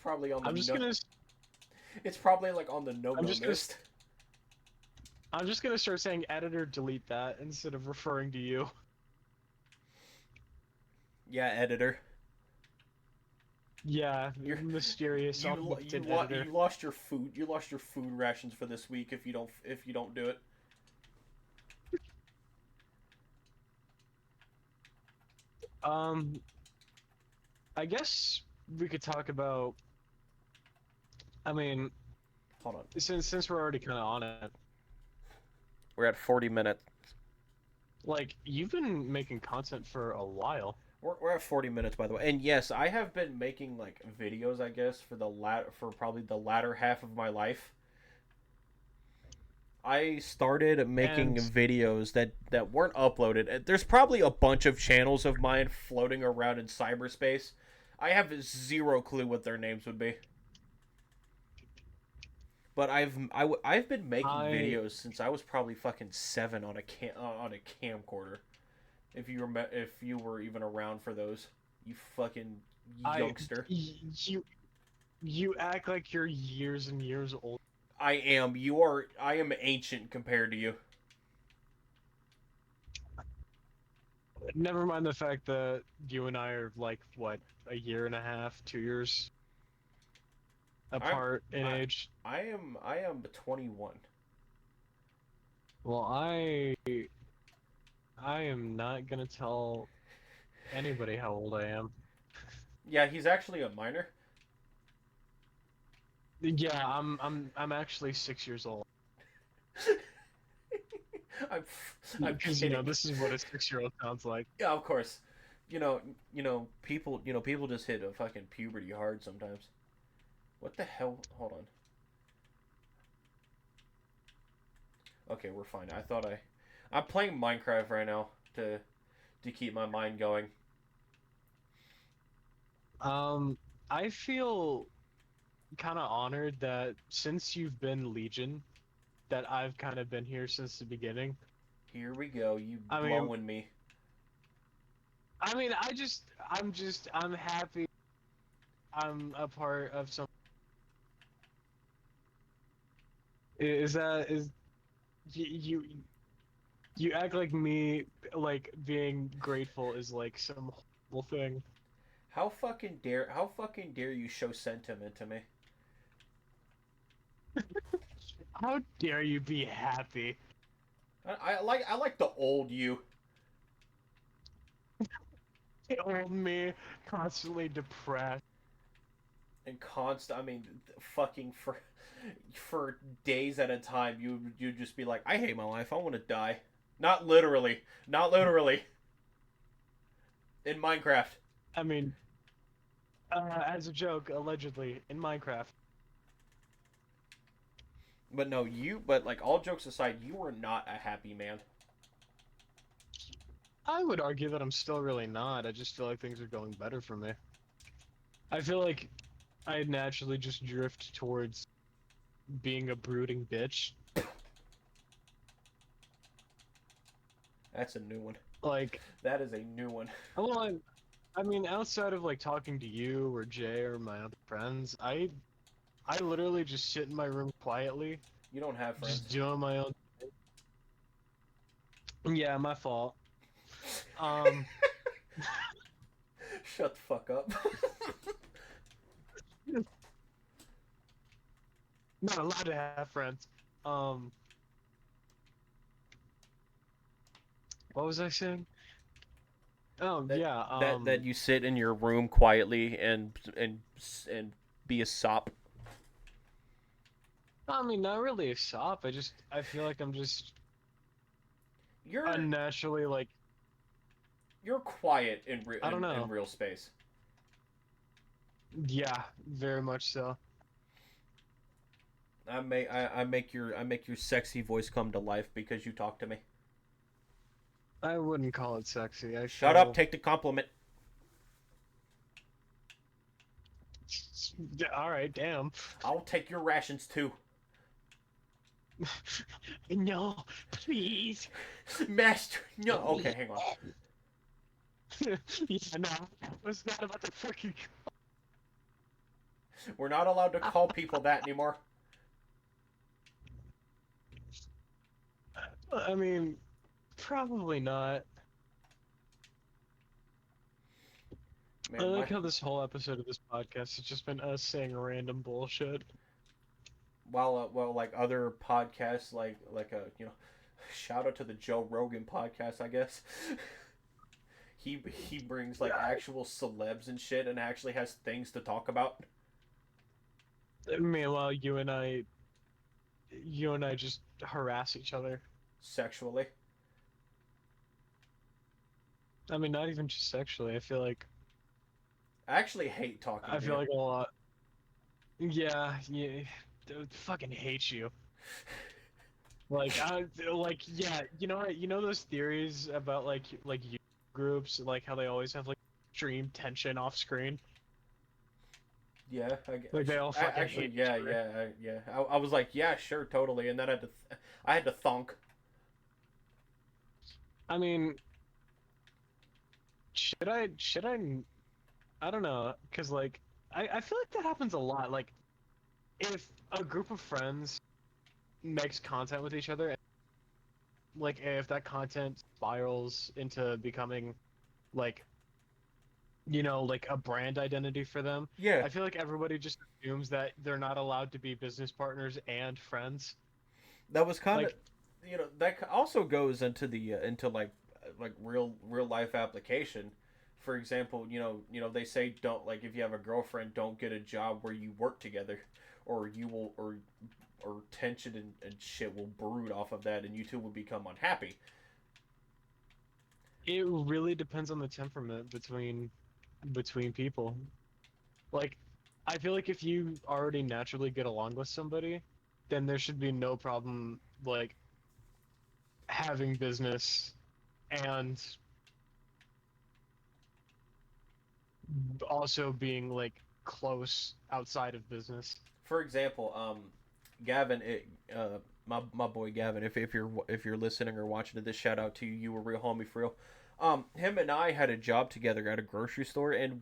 probably on the I'm just no. gonna, It's probably like on the no I'm no just gonna, list. I'm just gonna start saying editor delete that instead of referring to you. Yeah, editor. Yeah, You're mysterious omnipotent editor. you lost your food. You lost your food rations for this week if you don't do it. Um, I guess we could talk about. I mean, Hold on. since we're already kind of on it, We're at 40 minutes. like you've been making content for a while. We're at 40 minutes by the way. And yes, I have been making like videos, I guess, for probably the latter half of my life. I started making And videos that weren't uploaded. There's probably a bunch of channels of mine floating around in cyberspace. I have zero clue what their names would be. But I've been making I videos since I was probably fucking 7 on a camcorder. If you were even around for those, you fucking I youngster. you you act like you're years and years old. I am. I am ancient compared to you. Never mind the fact that you and I are like what, a year and a half, 2 years I'm apart in I age. I am 21. Well, I am not gonna tell anybody how old I am. Yeah, he's actually a minor. Yeah, I'm actually 6 years old. I'm I'm Because kidding. this is what a 6-year-old sounds like. Yeah, of course. you know, people just hit a fucking puberty hard sometimes. What the hell? Hold on. Okay, we're fine. I'm playing Minecraft right now to keep my mind going. Um, I feel kind of honored that since you've been Legion, that I've kind of been here since the beginning. Here we go. You I mean, blowing me. I'm happy I'm a part of some. Is that is you you act like me like being grateful is like some horrible thing. How fucking dare you show sentiment to me? How dare you be happy? I like the old you. Old me, constantly depressed. And constant. I mean, fucking for days at a time, you just be like, I hate my life. I want to die. Not literally. Not literally. In Minecraft. I mean, as a joke, allegedly in Minecraft. But no, you. But like all jokes aside, you were not a happy man. I would argue that I'm still really not. I just feel like things are going better for me. I feel like I naturally just drift towards being a brooding bitch. That's a new one. Like, That is a new one. well, I mean, outside of like talking to you or Jay or my other friends, I literally just sit in my room quietly, You don't have just friends. doing my own. Yeah, my fault. Um, Shut the fuck up. not allowed to have friends. Um, what was I saying? Oh that yeah. that you sit in your room quietly and be a sop. I mean, not really a sop. I feel like I'm just You're unnaturally like, you're quiet I don't in know. real space. Yeah, very much so. I make your sexy voice come to life because you talk to me. I wouldn't call it sexy. I Shut up, feel. take the compliment. Yeah, all right, damn. I'll take your rations too. No, please. Master, no. Okay, hang on. Yeah, no, it's not about the fucking. We're not allowed to call people that anymore. I mean, probably not. I Man, like how this whole episode of this podcast has just been us saying random bullshit. well, like other podcasts, like a shout out to the Joe Rogan podcast, I guess. He brings like Yeah. actual celebs and shit, and actually has things to talk about Meanwhile, you and I just harass each other. sexually. I mean, not even just sexually. I actually hate talking I to feel you. like a lot. Yeah, yeah. Dude, fucking hate you. Yeah, you know those theories about like youth groups, like how they always have like extreme tension off screen, Yeah, like they all fucking actually, hate each yeah, other. yeah. I was like, yeah, sure, totally, and then I had to thunk. I mean, should I? I don't know, cause like I feel like that happens a lot. Like if a group of friends makes content with each other, like if that content spirals into becoming like like a brand identity for them. Yeah, I feel like everybody just assumes that they're not allowed to be business partners and friends. that was kind of, Like, that also goes into the into like real life application. For example, they say don't, like, if you have a girlfriend, don't get a job where you work together, or you will or tension and shit will brood off of that, and you two will become unhappy. it really depends on the temperament between people. Like, I feel like if you already naturally get along with somebody, then there should be no problem like having business and also being like close outside of business. For example, Gavin, my boy Gavin, if you're listening or watching to this, shout out to you. You were real homie for real. Him and I had a job together at a grocery store, and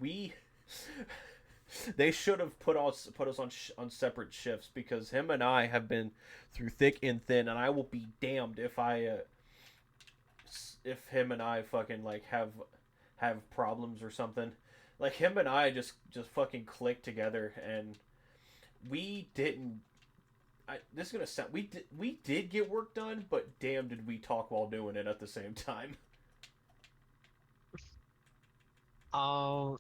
they should have put us on separate shifts because him and I have been through thick and thin, and I will be damned if him and I fucking like have problems or something. Like him and I just fucking click together, and we didn't. This is gonna sound we did get work done, but damn, did we talk while doing it at the same time. Um,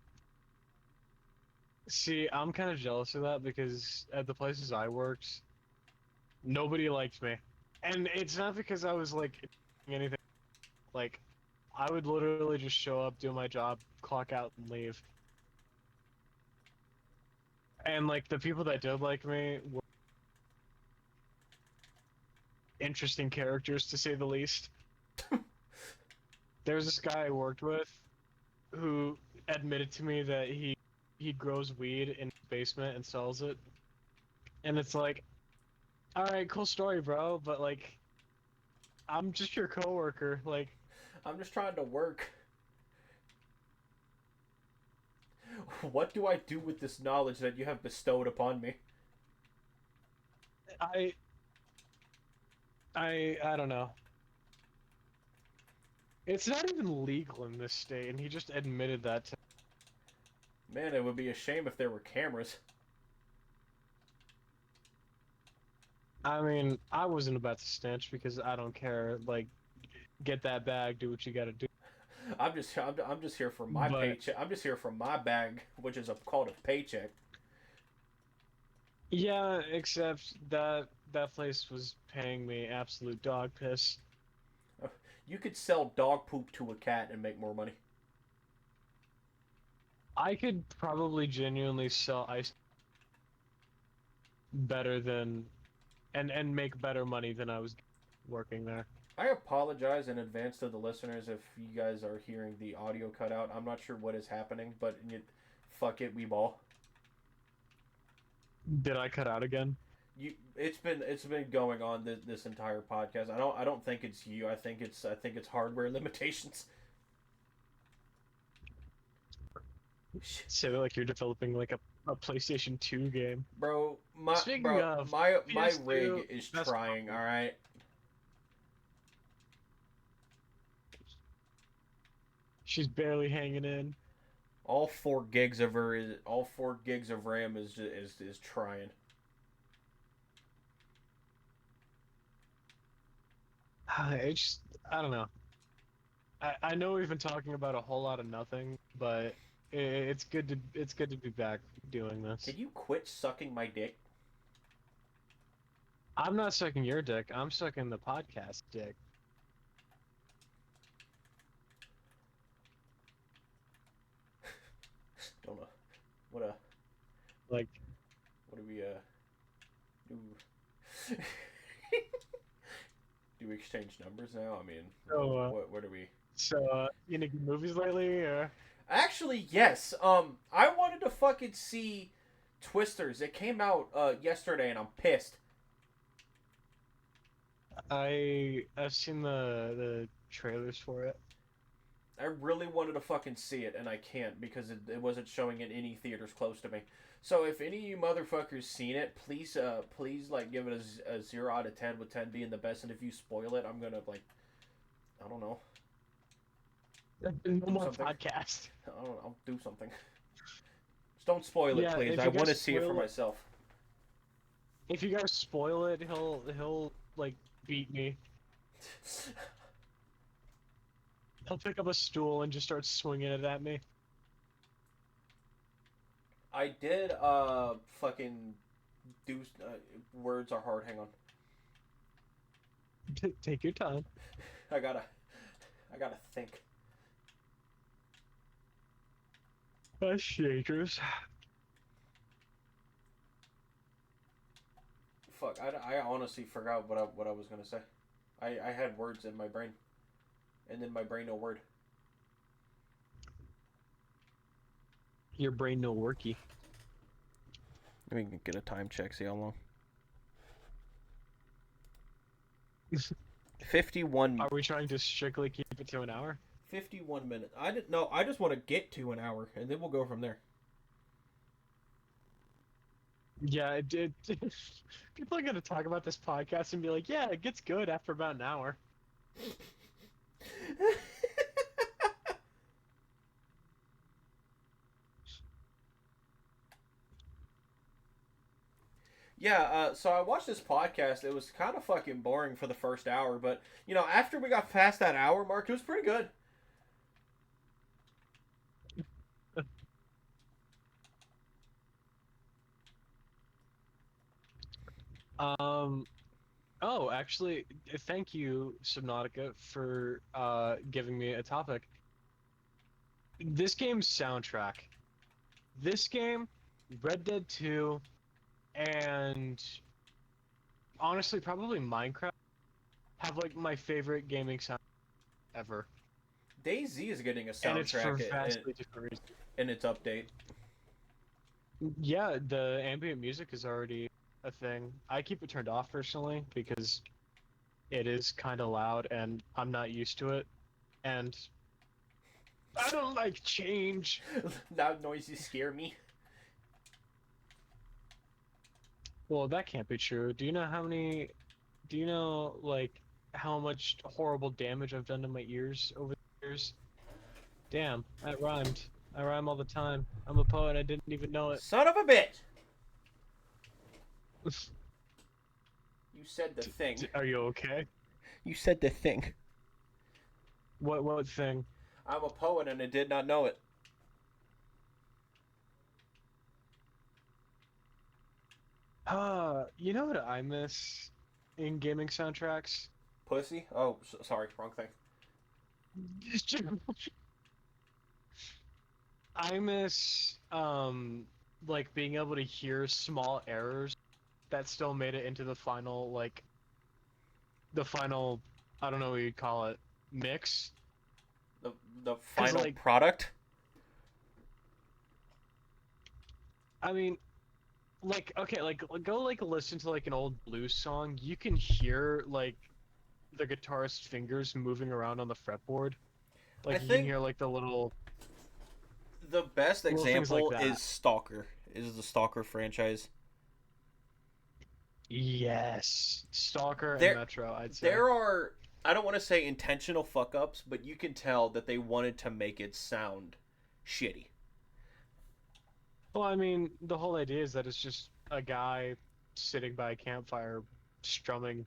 See, I'm kind of jealous of that because at the places I worked, nobody liked me. And it's not because I was like doing anything. Like, I would literally just show up, do my job, clock out, and leave. And like the people that did like me were interesting characters to say the least. There was this guy I worked with who admitted to me that he grows weed in his basement and sells it. And it's like, all right, cool story, bro, but like I'm just your coworker. Like I'm just trying to work. What do I do with this knowledge that you have bestowed upon me? I I don't know. It's not even legal in this state, and he just admitted that to. Man, it would be a shame if there were cameras. I mean, I wasn't about to snitch because I don't care. Like, get that bag, do what you gotta do. I'm just here for my But paycheck. I'm just here for my bag, which is called a paycheck. yeah, except that place was paying me absolute dog piss. You could sell dog poop to a cat and make more money. I could probably genuinely sell ice better than and make better money than I was working there. I apologize in advance to the listeners if you guys are hearing the audio cut out. I'm not sure what is happening, but fuck it, we ball. Did I cut out again? It's been going on this entire podcast. I don't think it's you. I think it's hardware limitations. Say that like you're developing like a PlayStation 2 game. Bro, my Speaking bro, of my PS2, rig is that's trying. All right, she's barely hanging in. all 4 gigs of RAM is trying. It's I don't know. I know we've been talking about a whole lot of nothing, but it's good to be back doing this. Can you quit sucking my dick? I'm not sucking your dick. I'm sucking the podcast dick. Don't know. What a Like, what do we do? Do we exchange numbers now? I mean, so what do we? you know, good movies lately? Or Actually, yes. I wanted to fucking see Twisters. It came out yesterday, and I'm pissed. I've seen the trailers for it. I really wanted to fucking see it, and I can't because it wasn't showing in any theaters close to me. So if any of you motherfuckers seen it, please like give it a 0 out of 10 with 10 being the best. And if you spoil it, I'm gonna like, I don't know, No do more something. podcast. I don't know, I'll do something. Just don't spoil it, Yeah, please. if I you want to guys see it for spoil it, myself. if you guys spoil it, he'll like beat me. He'll pick up a stool and just start swinging it at me. I did fucking do words are hard. Hang on. Take your time. I gotta I gotta think. That's dangerous. Fuck, I honestly forgot what I was gonna say. I had words in my brain, and then my brain no word. Your brain no worky. Let me get a time check. See how long. 51 Are we trying to strictly keep it to an hour? 51 minutes. I didn't know. I just want to get to an hour, and then we'll go from there. Yeah, it did. People are gonna talk about this podcast and be like, "Yeah, it gets good after about an hour." Yeah, so I watched this podcast. It was kind of fucking boring for the first hour, but after we got past that hour mark, it was pretty good. Um. Oh, actually, thank you, Subnautica, for giving me a topic. This game's soundtrack. This game, Red Dead 2, and honestly, probably Minecraft have like my favorite gaming sound ever, DayZ is getting a and it's for soundtrack vastly different reasons. in its update. Yeah, the ambient music is already a thing. I keep it turned off personally because it is kind of loud and I'm not used to it. And I don't like change. Loud noises scare me. Well, that can't be true. Do you know like how much horrible damage I've done to my ears over the years? Damn, that rhymed. I rhyme all the time. I'm a poet, I didn't even know it. Son of a bitch! You said the thing. Are you okay? You said the thing. What thing? I'm a poet and I did not know it. You know what I miss in gaming soundtracks? Pussy? Oh, sorry, wrong thing. I miss like being able to hear small errors that still made it into the final the final I don't know what you'd call it mix. The the 'Cause final like product. I mean like okay like go like listen to like an old blues song. You can hear like the guitarist's fingers moving around on the fretboard. I Like you can think hear like the the best little things like example that. is Stalker. Is the Stalker franchise. Yes, Stalker and There Metro, I'd say. there are, I don't want to say intentional fuck ups, but you can tell that they wanted to make it sound shitty. Well, I mean, the whole idea is that it's just a guy sitting by a campfire strumming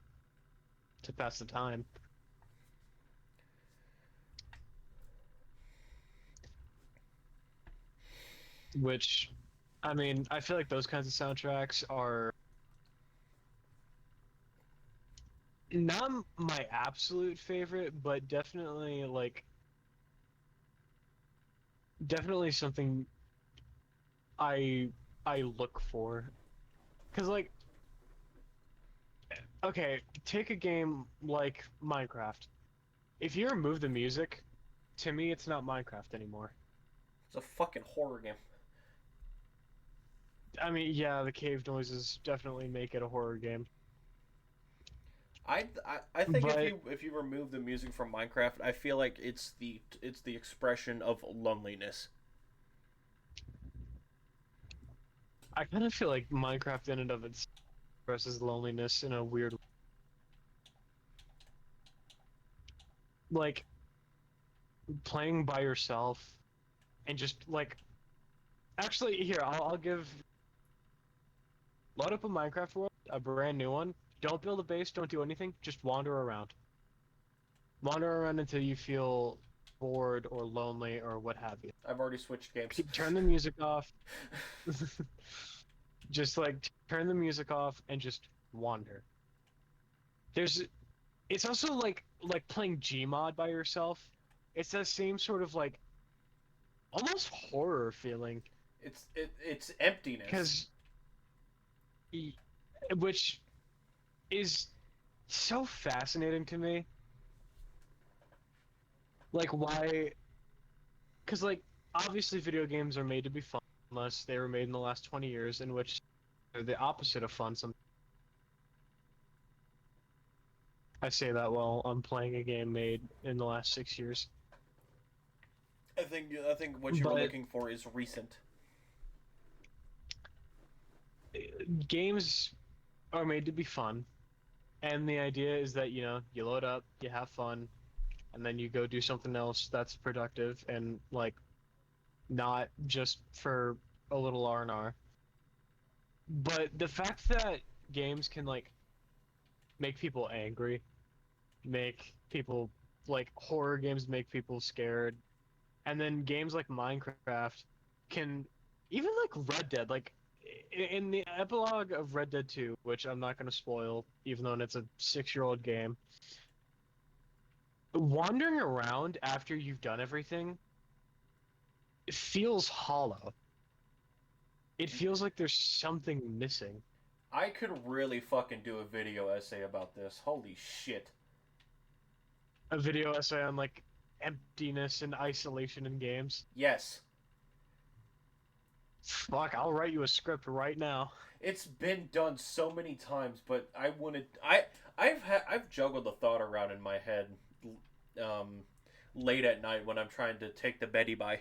to pass the time. Which, I mean, I feel like those kinds of soundtracks are not my absolute favorite, but definitely something I I look for. 'Cause like, okay, take a game like Minecraft. If you remove the music, to me, it's not Minecraft anymore. It's a fucking horror game. I mean, yeah, the cave noises definitely make it a horror game. I think But if you remove the music from Minecraft, I feel like it's the expression of loneliness. I kind of feel like Minecraft in and of itself expresses loneliness in a weird like playing by yourself and just like actually here I'll give load up a Minecraft world, a brand new one. Don't build a base, don't do anything, just wander around. Wander around until you feel bored or lonely or what have you. I've already switched games. Turn the music off. Just like turn the music off and just wander. There's it's also like playing Gmod by yourself. It's that same sort of like almost horror feeling, It's emptiness. because which is so fascinating to me. Like why? Because like obviously video games are made to be fun, unless they were made in the last 20 years, in which they're the opposite of fun. Some I say that while I'm playing a game made in the last 6 years. I think what you were But looking for is recent. games are made to be fun, and the idea is that you load up, you have fun, and then you go do something else that's productive and like not just for a little R&R. But the fact that games can like make people angry, make people like horror games make people scared, and then games like Minecraft can even like Red Dead, like in the epilogue of Red Dead 2, which I'm not going to spoil, even though it's a 6-year-old game, wandering around after you've done everything, it feels hollow. It feels like there's something missing. I could really fucking do a video essay about this. Holy shit. A video essay on like emptiness and isolation in games. Yes. Fuck, I'll write you a script right now. It's been done so many times, but I wanted I've juggled the thought around in my head um late at night when I'm trying to take the Betty by.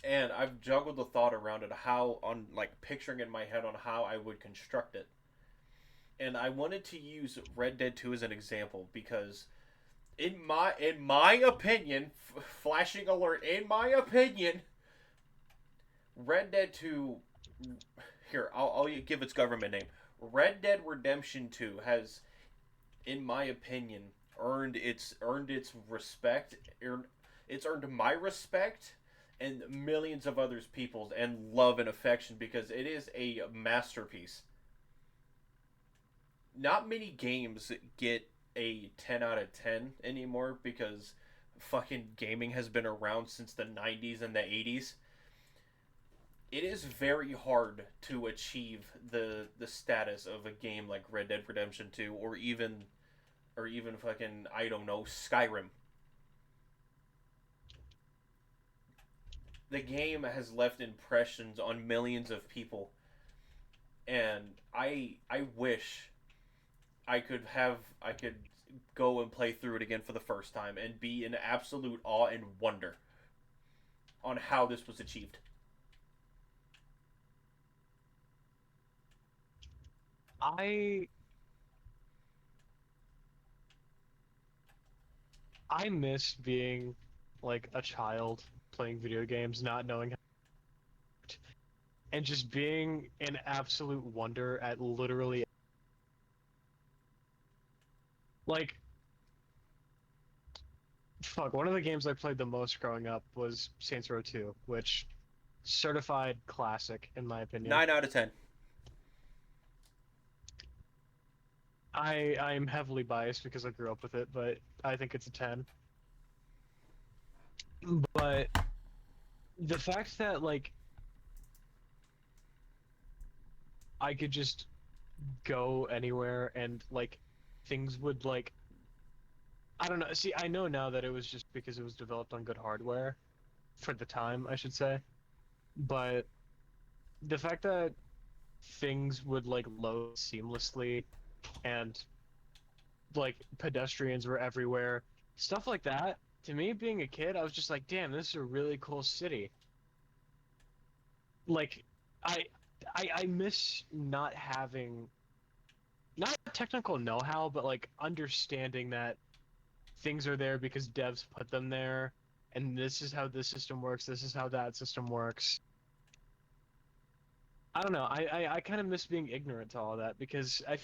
And I've juggled the thought around it how on like picturing in my head on how I would construct it. And I wanted to use Red Dead 2 as an example because in my opinion, flashing alert, in my opinion, Red Dead 2 here, I'll give its government name. Red Dead Redemption 2 has in my opinion earned its respect, it's earned my respect and millions of others people's and love and affection because it is a masterpiece. Not many games get a 10 out of 10 anymore because fucking gaming has been around since the 90s and the 80s. It is very hard to achieve the status of a game like Red Dead Redemption 2 or even fucking I don't know Skyrim. The game has left impressions on millions of people and I wish I could go and play through it again for the first time and be in absolute awe and wonder on how this was achieved. I I miss being like a child playing video games, not knowing how to, and just being in absolute wonder at literally like fuck. One of the games I played the most growing up was Saints Row 2, which certified classic in my opinion. 9 out of 10. I'm heavily biased because I grew up with it, but I think it's a 10. But the fact that like I could just go anywhere and like things would like I don't know. See, I know now that it was just because it was developed on good hardware for the time, I should say. But the fact that things would like load seamlessly and like pedestrians were everywhere, stuff like that, to me being a kid, I was just like, damn, this is a really cool city. Like I I miss not having not technical know-how, but like understanding that things are there because devs put them there, and this is how this system works, this is how that system works. I don't know. I kind of miss being ignorant to all of that because I don't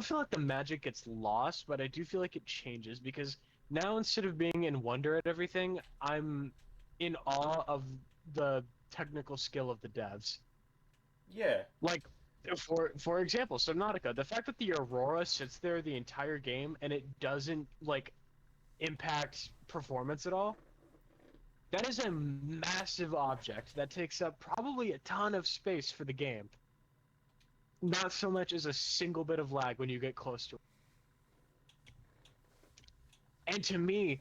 feel like the magic gets lost, but I do feel like it changes because now instead of being in wonder at everything, I'm in awe of the technical skill of the devs. Yeah. Like for example, Subnautica, the fact that the Aurora sits there the entire game and it doesn't like impact performance at all, that is a massive object that takes up probably a ton of space for the game. Not so much as a single bit of lag when you get close to it. And to me,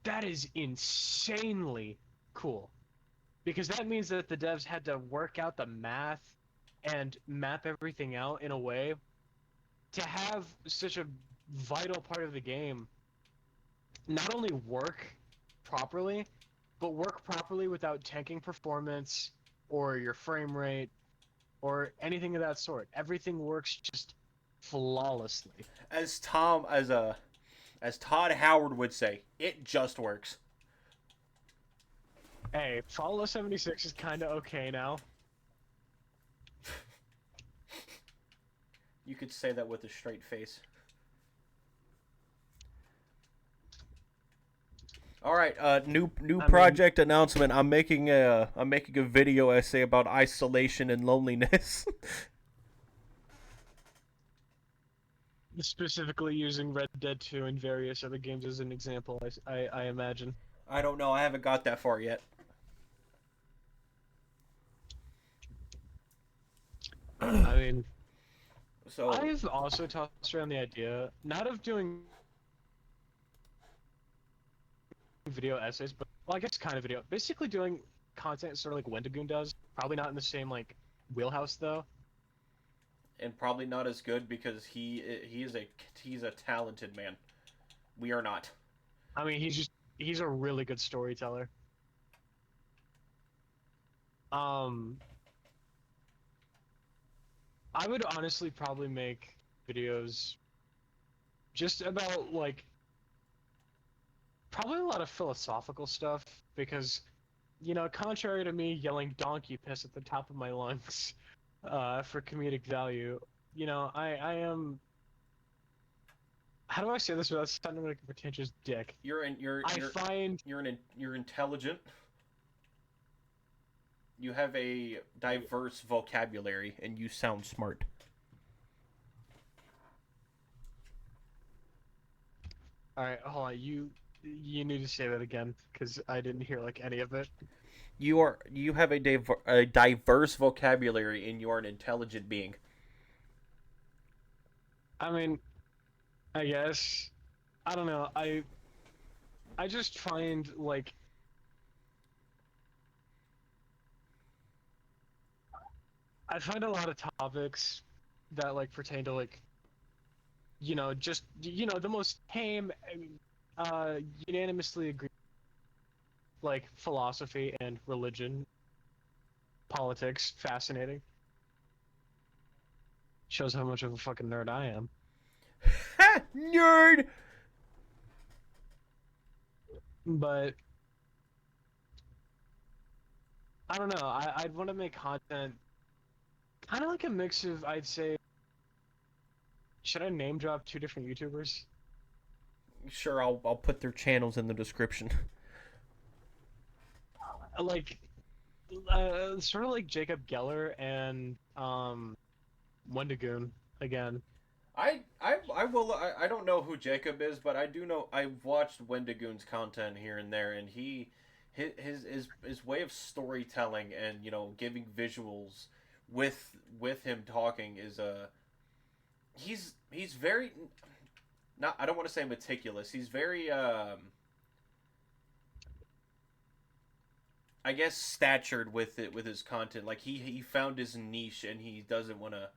that is insanely cool. Because that means that the devs had to work out the math and map everything out in a way to have such a vital part of the game not only work properly, but work properly without tanking performance or your frame rate or anything of that sort. Everything works just flawlessly. As as Todd Howard would say, it just works. Hey, Fallout 76 is kind of okay now. You could say that with a straight face. All right, new project announcement. I'm making a video essay about isolation and loneliness. Specifically using Red Dead 2 and various other games as an example, I imagine. I don't know. I haven't got that far yet. I mean, so I've also tossed around the idea, not of doing video essays, but, well, I guess kind of video. Basically doing content sort of like Wendigoon does. Probably not in the same, like, wheelhouse, though. and probably not as good because he's a talented man. We are not. I mean, he's a really good storyteller. I would honestly probably make videos just about, like, probably a lot of philosophical stuff, because, you know, contrary to me yelling donkey piss at the top of my lungs for comedic value, you know, I am... How do I say this without sounding like a pretentious dick? You're intelligent. You have a diverse vocabulary, and you sound smart. Alright, hold on, you need to say that again, because I didn't hear, like, any of it. You have a diverse vocabulary, and you are an intelligent being. I mean, I guess... I don't know, I just find, like... I find a lot of topics that, like, pertain to, like, you know, just, you know, the most tame, unanimously agreed, like, philosophy and religion, politics, fascinating. Shows how much of a fucking nerd I am. Ha! Nerd! But, I don't know, I'd want to make content kind of like a mix of, I'd say... Should I name drop two different YouTubers? Sure, I'll put their channels in the description. Like, sort of like Jacob Geller and Wendigoon again. I don't know who Jacob is, but I do know I've watched Wendigoon's content here and there, and his way of storytelling and giving visuals with him talking is he's very not I don't want to say meticulous. He's very I guess statured with his content. Like he found his niche and he doesn't want to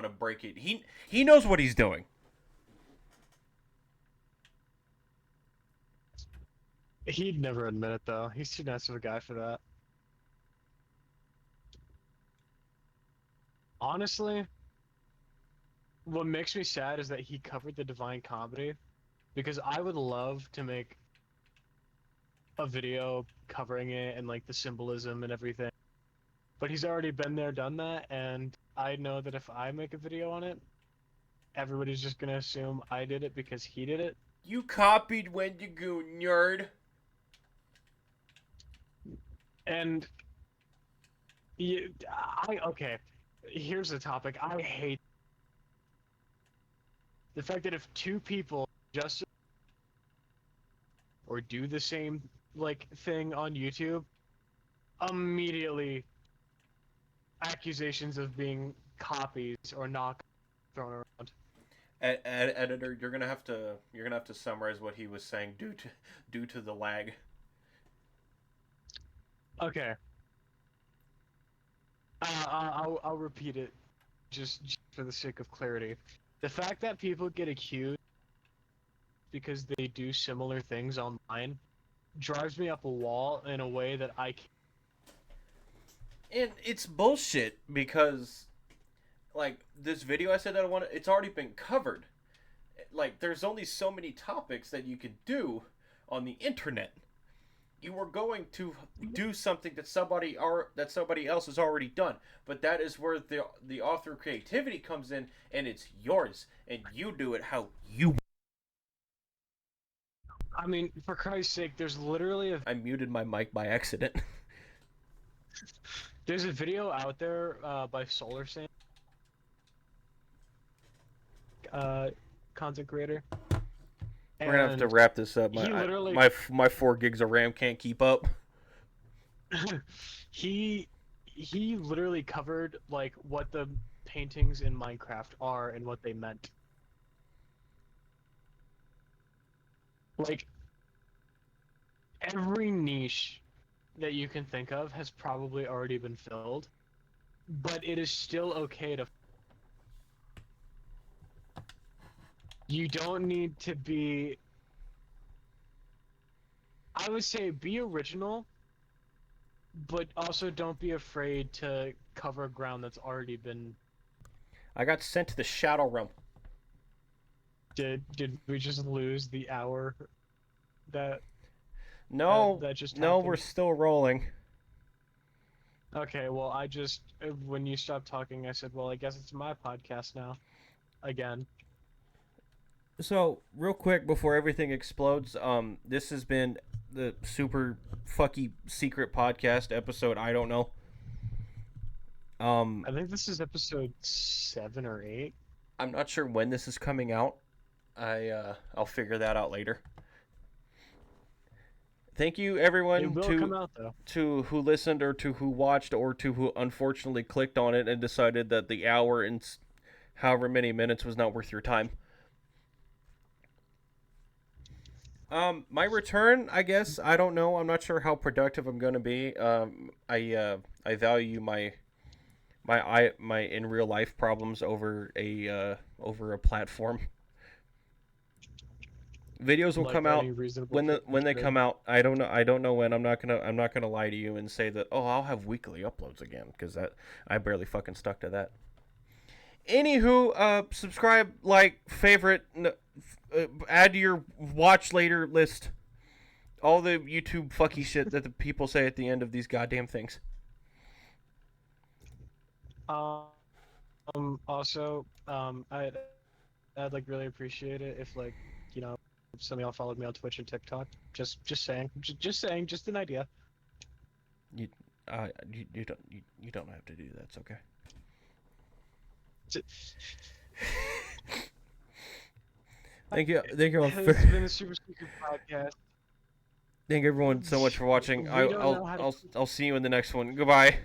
break it. He knows what he's doing. He'd never admit it, though. He's too nice of a guy for that. Honestly, what makes me sad is that he covered the Divine Comedy, because I would love to make a video covering it and, like, the symbolism and everything. But he's already been there, done that, and I know that if I make a video on it, everybody's just gonna assume I did it because he did it. You copied Wendigo, nerd. And okay, here's the topic. I hate the fact that if two people just or do the same like thing on YouTube, immediately accusations of being copies or knock thrown around. Editor, you're gonna have to summarize what he was saying due to the lag. Okay, I'll repeat it just for the sake of clarity. The fact that people get accused because they do similar things online drives me up a wall in a way that I can't. And it's bullshit because like this video I said that I wanted, it's already been covered. Like there's only so many topics that you could do on the internet. You were going to do something that somebody else has already done, but that is where the author creativity comes in, and it's yours, and you do it how you. I mean, for Christ's sake, there's literally a I muted my mic by accident. there's a video out there by Solar Sand, content creator. We're gonna have to wrap this up. He literally My 4 gigs of RAM can't keep up. he literally covered like what the paintings in Minecraft are and what they meant. Like every niche that you can think of has probably already been filled, but it is still okay to. You don't need to be. I would say be original, but also don't be afraid to cover ground that's already been. I got sent to the Shadow Realm. Did we just lose the hour that No, that just no, happened? we're still rolling. Okay, well, I just when you stopped talking, I said, "Well, I guess it's my podcast now." Again. So, real quick before everything explodes, this has been the super fucky secret podcast episode. I don't know. I think this is episode 7 or 8. I'm not sure when this is coming out. I'll figure that out later. Thank you everyone It will come out though. to who listened or to who watched or to who unfortunately clicked on it and decided that the hour and however many minutes was not worth your time. My return, I guess, I don't know. I'm not sure how productive I'm going to be. I value my in real life problems over a platform. Videos will Like come out any reasonable when they person come out. I don't know when. I'm not gonna lie to you and say that, oh, I'll have weekly uploads again, because that I barely fucking stuck to that. Anywho, subscribe, like, favorite, add to your watch later list. All the YouTube fucky shit that the people say at the end of these goddamn things. Also, I'd like really appreciate it if like, you know, if some of y'all followed me on Twitch and TikTok. Just saying. Just saying, just an idea. You you don't have to do that. It's okay. Thank you all This has been a Super Secret podcast. thank everyone so much for watching. We don't know how to- I'll see you in the next one. Goodbye.